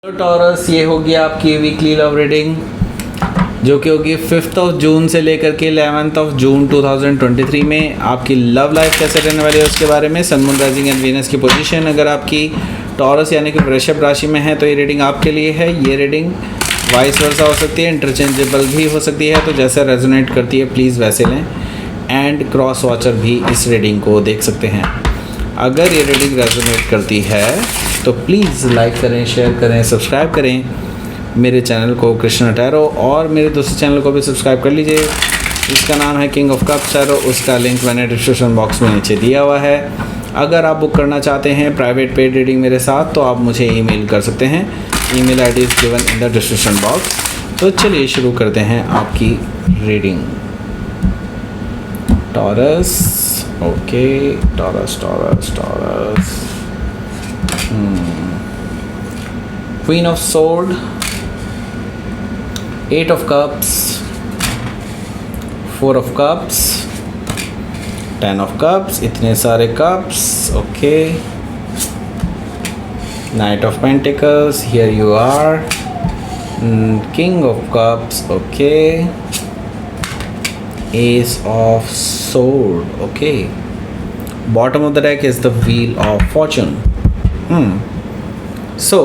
Hello taurus, ये होगी आपकी वीकली लव रीडिंग जो कि होगी 5 जून से लेकर के 11 जून 2023 में। आपकी लव लाइफ कैसे रहने वाली है उसके बारे में, sun moon rising and Venus की पोजीशन अगर आपकी टॉरस यानी कि वृषभ राशि में है तो ये रीडिंग आपके लिए है। ये रीडिंग वाइस वर्सा हो सकती है, इंटरचेंजेबल भी हो सकती है, तो जैसे रेजोनेट करती है प्लीज़ वैसे लें। एंड क्रॉस वॉचर भी इस रीडिंग को देख सकते हैं। अगर ये रीडिंग रेजोनेट करती है तो प्लीज़ लाइक करें, शेयर करें, सब्सक्राइब करें मेरे चैनल को कृष्णा टैरो, और मेरे दूसरे चैनल को भी सब्सक्राइब कर लीजिए जिसका नाम है किंग ऑफ कप्स टैरो। उसका लिंक मैंने डिस्क्रिप्शन बॉक्स में नीचे दिया हुआ है। अगर आप बुक करना चाहते हैं प्राइवेट पेड रीडिंग मेरे साथ तो आप मुझे ईमेल कर सकते हैं। Email ID is given in the description box. तो चलिए शुरू करते हैं आपकी reading. Taurus, okay, taurus taurus taurus. Queen of Sword, 8 of Cups, 4 of Cups, 10 of Cups, इतने सारे cups, okay. Knight of Pentacles, here you are. King of Cups, okay. Ace of Sword, okay. Bottom of the deck is the Wheel of Fortune. So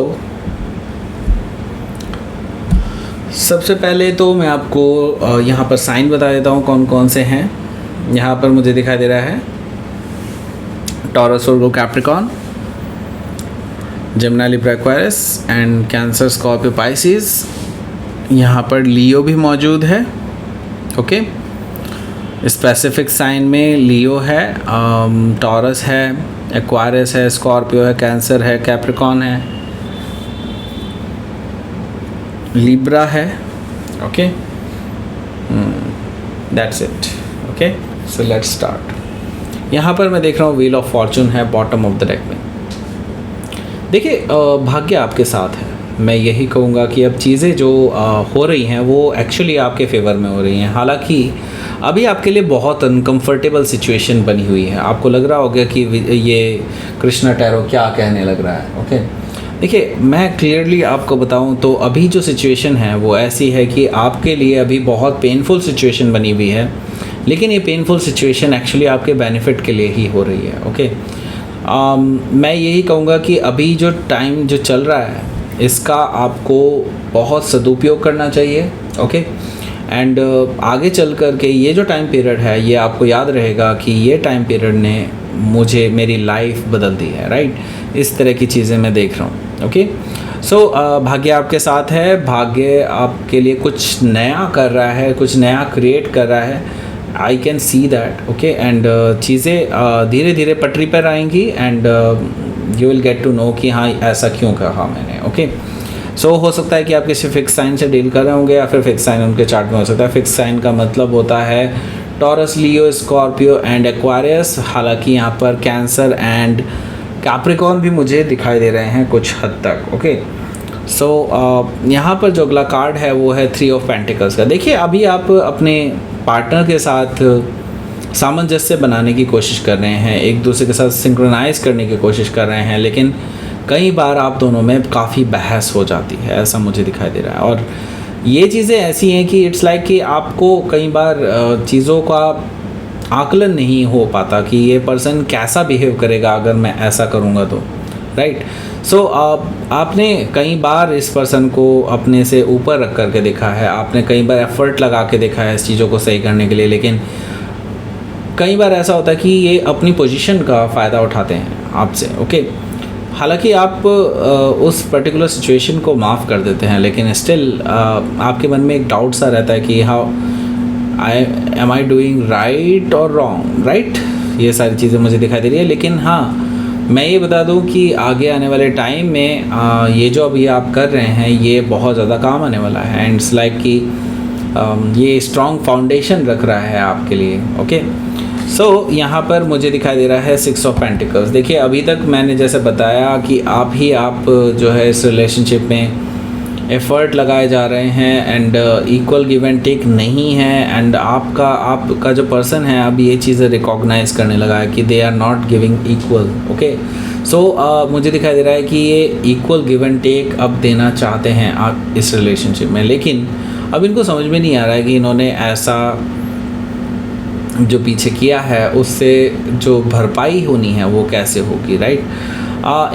सबसे पहले तो मैं आपको यहाँ पर sign बता देता हूँ कौन कौन से हैं। यहाँ पर मुझे दिखाई दे रहा है taurus, Virgo, Capricorn, Gemini, Libra, Aquarius and cancer, Scorpio, Pisces. यहाँ पर लियो भी मौजूद है, ओके। स्पेसिफिक साइन में लियो है, टॉरस है, एक्वारियस है, स्कॉर्पियो है, कैंसर है, कैप्रिकॉर्न है, लिब्रा है, okay. That's it, okay. So let's start. यहाँ पर मैं देख रहा हूँ व्हील ऑफ फॉर्चून है बॉटम ऑफ द डेक में। देखिए, भाग्य आपके साथ है। मैं यही कहूँगा कि अब चीज़ें जो हो रही हैं वो एक्चुअली आपके फेवर में हो रही हैं। हालांकि अभी आपके लिए बहुत अनकंफर्टेबल सिचुएशन बनी हुई है। आपको लग रहा होगा कि ये कृष्णा टैरो क्या कहने लग रहा है, ओके। देखिए, मैं क्लियरली आपको बताऊं तो अभी जो सिचुएशन है वो ऐसी है कि आपके लिए अभी बहुत पेनफुल सिचुएशन बनी हुई है, लेकिन ये पेनफुल सिचुएशन एक्चुअली आपके बेनिफिट के लिए ही हो रही है, ओके। मैं यही कहूँगा कि अभी जो टाइम जो चल रहा है इसका आपको बहुत सदुपयोग करना चाहिए, ओके। एंड आगे चल कर के ये जो टाइम पीरियड है ये आपको याद रहेगा कि ये टाइम पीरियड ने मेरी लाइफ बदल दी है, राइट। इस तरह की चीज़ें मैं देख रहा हूँ, ओके। सो भाग्य आपके साथ है। भाग्य आपके लिए कुछ नया कर रहा है, कुछ नया क्रिएट कर रहा है। I can see that, okay. And चीज़ें धीरे धीरे पटरी पर आएंगी and you will get to know कि हाँ ऐसा क्यों कहा मैंने, ओके। सो हो सकता है कि आप किसी फिक्स साइन से डील कर रहे होंगे या फिर फिक्स साइन उनके चार्ट में हो सकता है। फिक्स साइन का मतलब होता है taurus, Leo, Scorpio and Aquarius. हालांकि यहाँ पर कैंसर एंड कैप्रिकॉर्न भी मुझे दिखाई दे रहे हैं कुछ हद तक, ओके। सो यहाँ पर जो अगला कार्ड है वो है 3 ऑफ पेंटिकल्स का। देखिए, अभी आप अपने पार्टनर के साथ सामंजस्य बनाने की कोशिश कर रहे हैं, एक दूसरे के साथ सिंक्रोनाइज करने की कोशिश कर रहे हैं, लेकिन कई बार आप दोनों में काफ़ी बहस हो जाती है, ऐसा मुझे दिखाई दे रहा है। और ये चीज़ें ऐसी हैं कि इट्स लाइक कि आपको कई बार चीज़ों का आकलन नहीं हो पाता कि ये पर्सन कैसा बिहेव करेगा अगर मैं ऐसा करूँगा तो, राइट। सो आपने कई बार इस पर्सन को अपने से ऊपर रख करके देखा है, आपने कई बार एफर्ट लगा के देखा है इस चीज़ों को सही करने के लिए, लेकिन कई बार ऐसा होता है कि ये अपनी पोजीशन का फ़ायदा उठाते हैं आपसे, ओके। हालांकि आप उस पर्टिकुलर सिचुएशन को माफ़ कर देते हैं, लेकिन स्टिल आपके मन में एक डाउट सा रहता है कि how am I doing right और रॉन्ग, राइट। ये सारी चीज़ें मुझे दिखाई दे रही है। लेकिन हाँ, मैं ये बता दूं कि आगे आने वाले टाइम में ये जो अभी आप कर रहे हैं ये बहुत ज़्यादा काम आने वाला है। एंड इट्स लाइक कि ये स्ट्रॉन्ग फाउंडेशन रख रहा है आपके लिए, ओके। सो यहाँ पर मुझे दिखाई दे रहा है 6 ऑफ पेंटिकल्स। देखिए, अभी तक मैंने जैसे बताया कि आप जो है इस रिलेशनशिप में एफ़र्ट लगाए जा रहे हैं and equal give and take नहीं है। एंड आपका जो पर्सन है अब ये चीज़ें रिकॉग्नाइज करने लगा है कि they are not giving equal, okay. मुझे दिखाई दे रहा है कि ये इक्वल गिव एंड टेक अब देना चाहते हैं आप इस रिलेशनशिप में, लेकिन अब इनको समझ में नहीं आ रहा है कि इन्होंने ऐसा जो पीछे किया है उससे जो भरपाई होनी है वो कैसे होगी, राइट।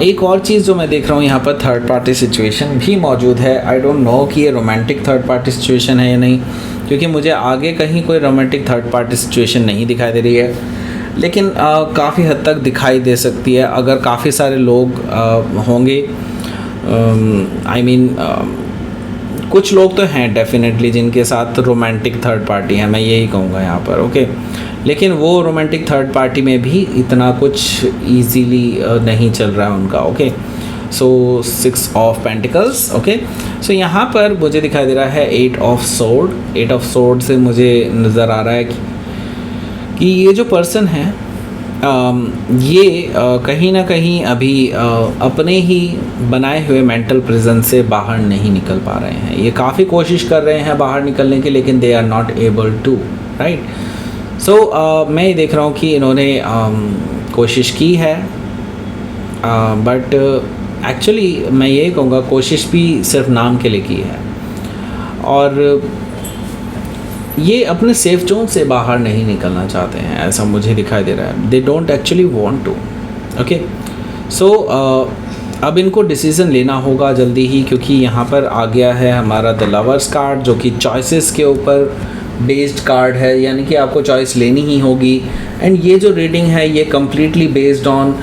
एक और चीज़ जो मैं देख रहा हूँ यहाँ पर थर्ड पार्टी सिचुएशन भी मौजूद है। आई डोंट नो कि ये रोमांटिक थर्ड पार्टी सिचुएशन है या नहीं, क्योंकि मुझे आगे कहीं कोई रोमांटिक थर्ड पार्टी सिचुएशन नहीं दिखाई दे रही है, लेकिन काफ़ी हद तक दिखाई दे सकती है अगर काफ़ी सारे लोग होंगे। आई मीन कुछ लोग तो हैं डेफिनेटली जिनके साथ रोमांटिक थर्ड पार्टी है, मैं यही कहूँगा यहाँ पर, ओके। लेकिन वो रोमांटिक थर्ड पार्टी में भी इतना कुछ इजीली नहीं चल रहा है उनका, okay. So 6 of pentacles, okay. So यहाँ पर मुझे दिखाई दे रहा है 8 ऑफ सोर्ड। 8 ऑफ सोर्ड से मुझे नज़र आ रहा है कि ये जो पर्सन है ये कहीं ना कहीं अभी अपने ही बनाए हुए मेंटल प्रिजन से बाहर नहीं निकल पा रहे हैं। ये काफ़ी कोशिश कर रहे हैं बाहर निकलने की, लेकिन they are not able to, right. So मैं ये देख रहा हूँ कि इन्होंने कोशिश की है, बट एक्चुअली मैं ये कहूँगा कोशिश भी सिर्फ नाम के लिए की है, और ये अपने सेफ जोन से बाहर नहीं निकलना चाहते हैं, ऐसा मुझे दिखाई दे रहा है। They don't actually want to, okay. So अब इनको डिसीज़न लेना होगा जल्दी ही, क्योंकि यहाँ पर आ गया है हमारा द लवर्स कार्ड, जो कि चॉइसेस के ऊपर बेस्ड कार्ड है, यानी कि आपको चॉइस लेनी ही होगी। एंड ये जो रीडिंग है ये कम्प्लीटली बेस्ड ऑन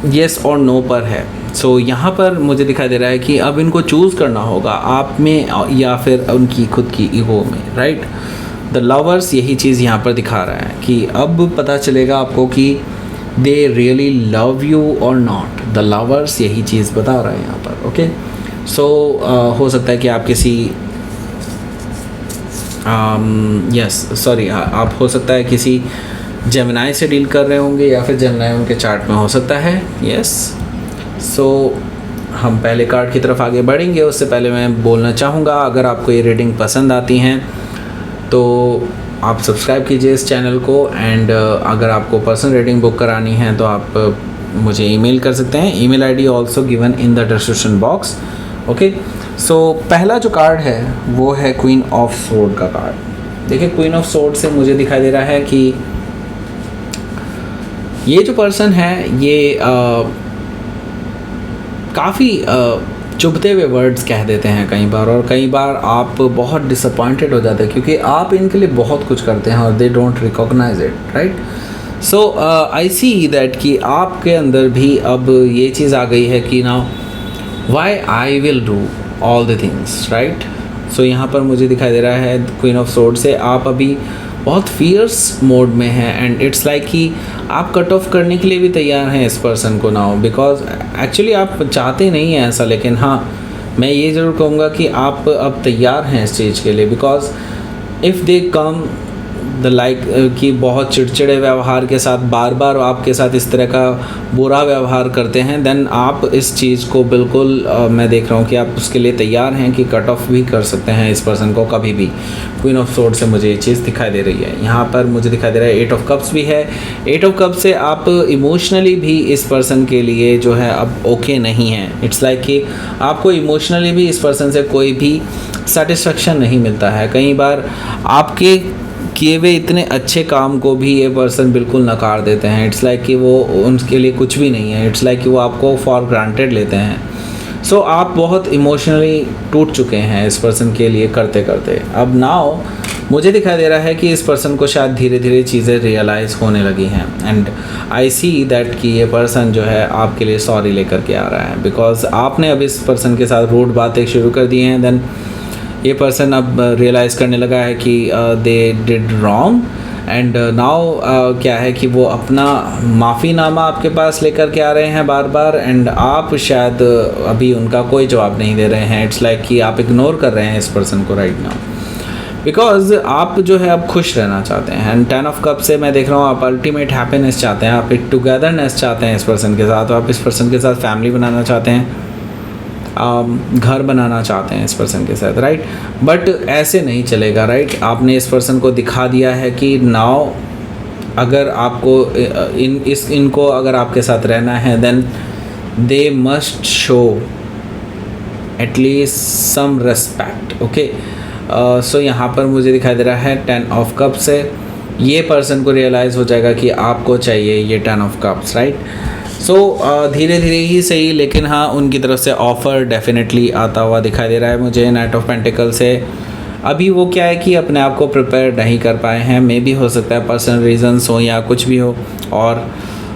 येस और नो पर है। सो यहाँ पर मुझे दिखाई दे रहा है कि अब इनको चूज़ करना होगा आप में या फिर उनकी खुद की ईगो में, राइट। द लवर्स यही चीज़ यहाँ पर दिखा रहा है कि अब पता चलेगा आपको कि दे रियली लव यू और नॉट। द लवर्स यही चीज़ बता रहा है यहाँ पर, ओके। सो हो सकता है कि आप किसी आप हो सकता है किसी जेमिनाई से डील कर रहे होंगे, या फिर जेमिनाई उनके चार्ट में हो सकता है, यस। सो हम पहले कार्ड की तरफ आगे बढ़ेंगे, उससे पहले मैं बोलना चाहूँगा अगर आपको ये रीडिंग पसंद आती हैं तो आप सब्सक्राइब कीजिए इस चैनल को। एंड अगर आपको पर्सनल रीडिंग बुक करानी है तो आप मुझे ईमेल कर सकते हैं। Email ID also given in the description box, okay. So पहला जो कार्ड है वो है क्वीन ऑफ सोर्ड का कार्ड। देखिए क्वीन ऑफ सोर्ड से मुझे दिखाई दे रहा है कि ये जो पर्सन है ये काफ़ी चुभते हुए वर्ड्स कह देते हैं कई बार, और कई बार आप बहुत डिसअपॉइंटेड हो जाते हैं क्योंकि आप इनके लिए बहुत कुछ करते हैं और they don't recognise it, right. So I see that कि आपके अंदर भी अब ये चीज़ आ गई है कि now why I will do all the things, right. So यहाँ पर मुझे दिखाई दे रहा है क्वीन ऑफ सोर्ड से आप अभी बहुत फियर्स मोड में हैं, एंड इट्स लाइक कि आप कट ऑफ करने के लिए भी तैयार हैं इस पर्सन को नाउ, बिकॉज एक्चुअली आप चाहते नहीं हैं ऐसा, लेकिन हाँ मैं ये ज़रूर कहूँगा कि आप अब तैयार हैं इस चीज़ के लिए। Because if they come the like कि बहुत चिड़चिड़े व्यवहार के साथ बार बार आपके साथ इस तरह का बुरा व्यवहार करते हैं, देन आप इस चीज़ को बिल्कुल मैं देख रहा हूँ कि आप उसके लिए तैयार हैं कि कट ऑफ भी कर सकते हैं इस पर्सन को कभी भी। क्वीन ऑफ सोर्ड से मुझे ये चीज़ दिखाई दे रही है। यहाँ पर मुझे दिखाई दे रहा है 8 ऑफ कप्स भी है। 8 ऑफ कप्स से आप इमोशनली भी इस पर्सन के लिए जो है अब ओके नहीं है। इट्स लाइक कि आपको इमोशनली भी इस पर्सन से कोई भी सेटिस्फेक्शन नहीं मिलता है। कई बार आपके किए हुए इतने अच्छे काम को भी ये पर्सन बिल्कुल नकार देते हैं। इट्स लाइक कि वो उनके लिए कुछ भी नहीं है। इट्स लाइक कि वो आपको फॉर ग्रांटेड लेते हैं। सो आप बहुत इमोशनली टूट चुके हैं इस पर्सन के लिए करते करते। अब नाउ मुझे दिखाई दे रहा है कि इस पर्सन को शायद धीरे धीरे चीज़ें रियलाइज़ होने लगी हैं, एंड आई सी दैट कि ये पर्सन जो है आपके लिए सॉरी लेकर के आ रहा है, बिकॉज आपने अब इस पर्सन के साथ रूड बातें शुरू कर दी हैं। देन ये पर्सन अब रियलाइज़ करने लगा है कि they did wrong, and now क्या है कि वो अपना माफ़ीनामा आपके पास लेकर के आ रहे हैं बार बार, एंड आप शायद अभी उनका कोई जवाब नहीं दे रहे हैं। इट्स लाइक कि आप इग्नोर कर रहे हैं इस पर्सन को राइट नाउ, बिकॉज आप जो है अब खुश रहना चाहते हैं। एंड 10 ऑफ कप से मैं देख रहा हूँ आप अल्टीमेट हैप्पीनेस चाहते हैं, आप एक टुगेदरनेस चाहते हैं इस पर्सन के साथ, आप इस पर्सन के साथ फैमिली बनाना चाहते हैं, घर बनाना चाहते हैं इस पर्सन के साथ, राइट। बट ऐसे नहीं चलेगा, राइट। आपने इस पर्सन को दिखा दिया है कि नाउ अगर आपको इनको अगर आपके साथ रहना है, then they must show at least some respect. Okay, so यहाँ पर मुझे दिखाई दे रहा है 10 ऑफ कप्स है। ये पर्सन को रियलाइज़ हो जाएगा कि आपको चाहिए ये 10 ऑफ कप्स, राइट। सो धीरे धीरे ही सही, लेकिन हाँ उनकी तरफ से ऑफ़र डेफिनेटली आता हुआ दिखाई दे रहा है मुझे। नाइट ऑफ पेंटिकल से अभी वो क्या है कि अपने आप को प्रिपेयर नहीं कर पाए हैं, मे भी हो सकता है पर्सनल रीजंस हो या कुछ भी हो। और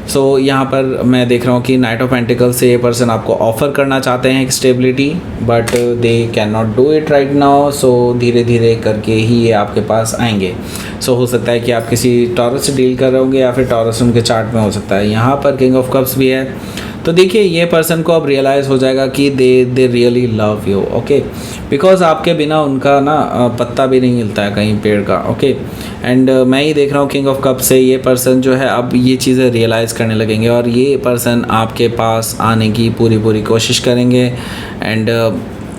सो यहाँ पर मैं देख रहा हूँ कि नाइट ऑफ पेंटिकल से ये पर्सन आपको ऑफ़र करना चाहते हैं एक stability, but they can not do it right now. So धीरे धीरे करके ही ये आपके पास आएंगे। सो हो सकता है कि आप किसी टॉरस से डील कर रहे होंगे या फिर टॉरस उनके चार्ट में हो सकता है। यहाँ पर किंग ऑफ कप्स भी है, तो देखिए ये पर्सन को अब रियलाइज़ हो जाएगा कि they really love you. Okay, because आपके बिना उनका ना पत्ता भी नहीं हिलता है कहीं पेड़ का। ओके, एंड मैं ही देख रहा हूँ किंग ऑफ कप से ये पर्सन जो है अब ये चीज़ें रियलाइज़ करने लगेंगे और ये पर्सन आपके पास आने की पूरी कोशिश करेंगे। एंड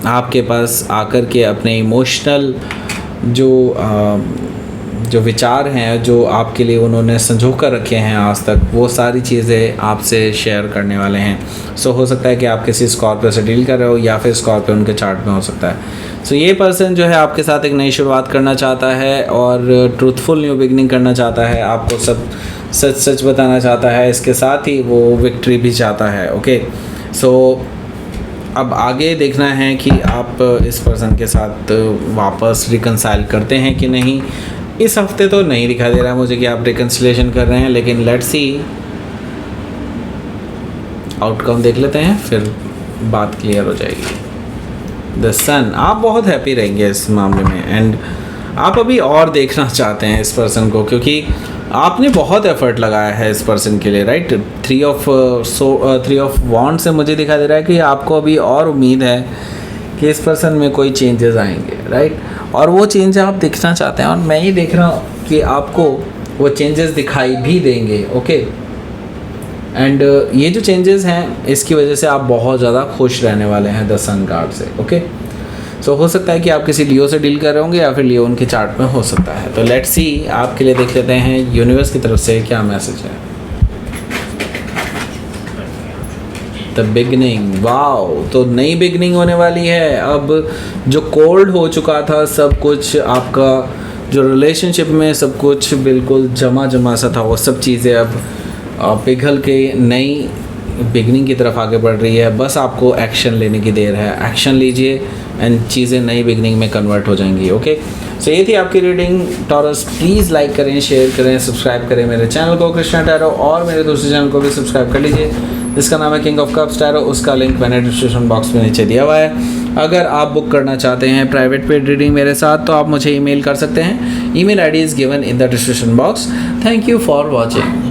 आपके पास आकर के अपने इमोशनल जो विचार हैं, जो आपके लिए उन्होंने संजो कर रखे हैं आज तक, वो सारी चीज़ें आपसे शेयर करने वाले हैं। सो हो सकता है कि आप किसी स्कॉर्पियो से डील कर रहे हो या फिर स्कॉर्पियो उनके चार्ट में हो सकता है। सो ये पर्सन जो है आपके साथ एक नई शुरुआत करना चाहता है और ट्रूथफुल न्यू बिगनिंग करना चाहता है, आपको सब सच बताना चाहता है, इसके साथ ही वो विक्ट्री भी चाहता है। ओके, सो अब आगे देखना है कि आप इस पर्सन के साथ वापस रिकंसाइल करते हैं कि नहीं। इस हफ्ते तो नहीं दिखाई दे रहा है मुझे कि आप रिकंसिलेशन कर रहे हैं, लेकिन लेट्स सी, आउटकम देख लेते हैं फिर बात क्लियर हो जाएगी। द सन, आप बहुत हैप्पी रहेंगे इस मामले में एंड आप अभी और देखना चाहते हैं इस पर्सन को, क्योंकि आपने बहुत एफर्ट लगाया है इस पर्सन के लिए, राइट। 3 ऑफ वॉन्ड से मुझे दिखाई दे रहा है कि आपको अभी और उम्मीद है कि इस पर्सन में कोई चेंजेस आएंगे, राइट। और वो चेंज आप दिखना चाहते हैं और मैं ही देख रहा हूँ कि आपको वो चेंजेस दिखाई भी देंगे। ओके, एंड ये जो चेंजेस हैं इसकी वजह से आप बहुत ज़्यादा खुश रहने वाले हैं द सन कार्ड से। ओके, सो हो सकता है कि आप किसी लियो से डील कर रहे होंगे या फिर लियो उनके चार्ट में हो सकता है। तो लेट्स सी, आपके लिए देख लेते हैं यूनिवर्स की तरफ से क्या मैसेज है। द बिगनिंग, वाओ, तो नई बिगनिंग होने वाली है। अब जो कोल्ड हो चुका था सब कुछ, आपका जो रिलेशनशिप में सब कुछ बिल्कुल जमा सा था, वो सब चीज़ें अब पिघल के नई बिगनिंग की तरफ आगे बढ़ रही है। बस आपको एक्शन लेने की देर है, एक्शन लीजिए एंड चीज़ें नई बिगनिंग में कन्वर्ट हो जाएंगी। ओके, सो ये थी आपकी रीडिंग टॉरस। प्लीज़ लाइक करें, शेयर करें, सब्सक्राइब करें मेरे चैनल को कृष्णा टैरो, और मेरे दूसरे चैनल को भी सब्सक्राइब कर लीजिए जिसका नाम है किंग ऑफ कप्स टैरो। उसका लिंक मैंने डिस्क्रिप्शन बॉक्स में नीचे दिया हुआ है। अगर आप बुक करना चाहते हैं प्राइवेट पेड रीडिंग मेरे साथ तो आप मुझे ईमेल कर सकते हैं। Email ID is given in the description box. Thank you for watching.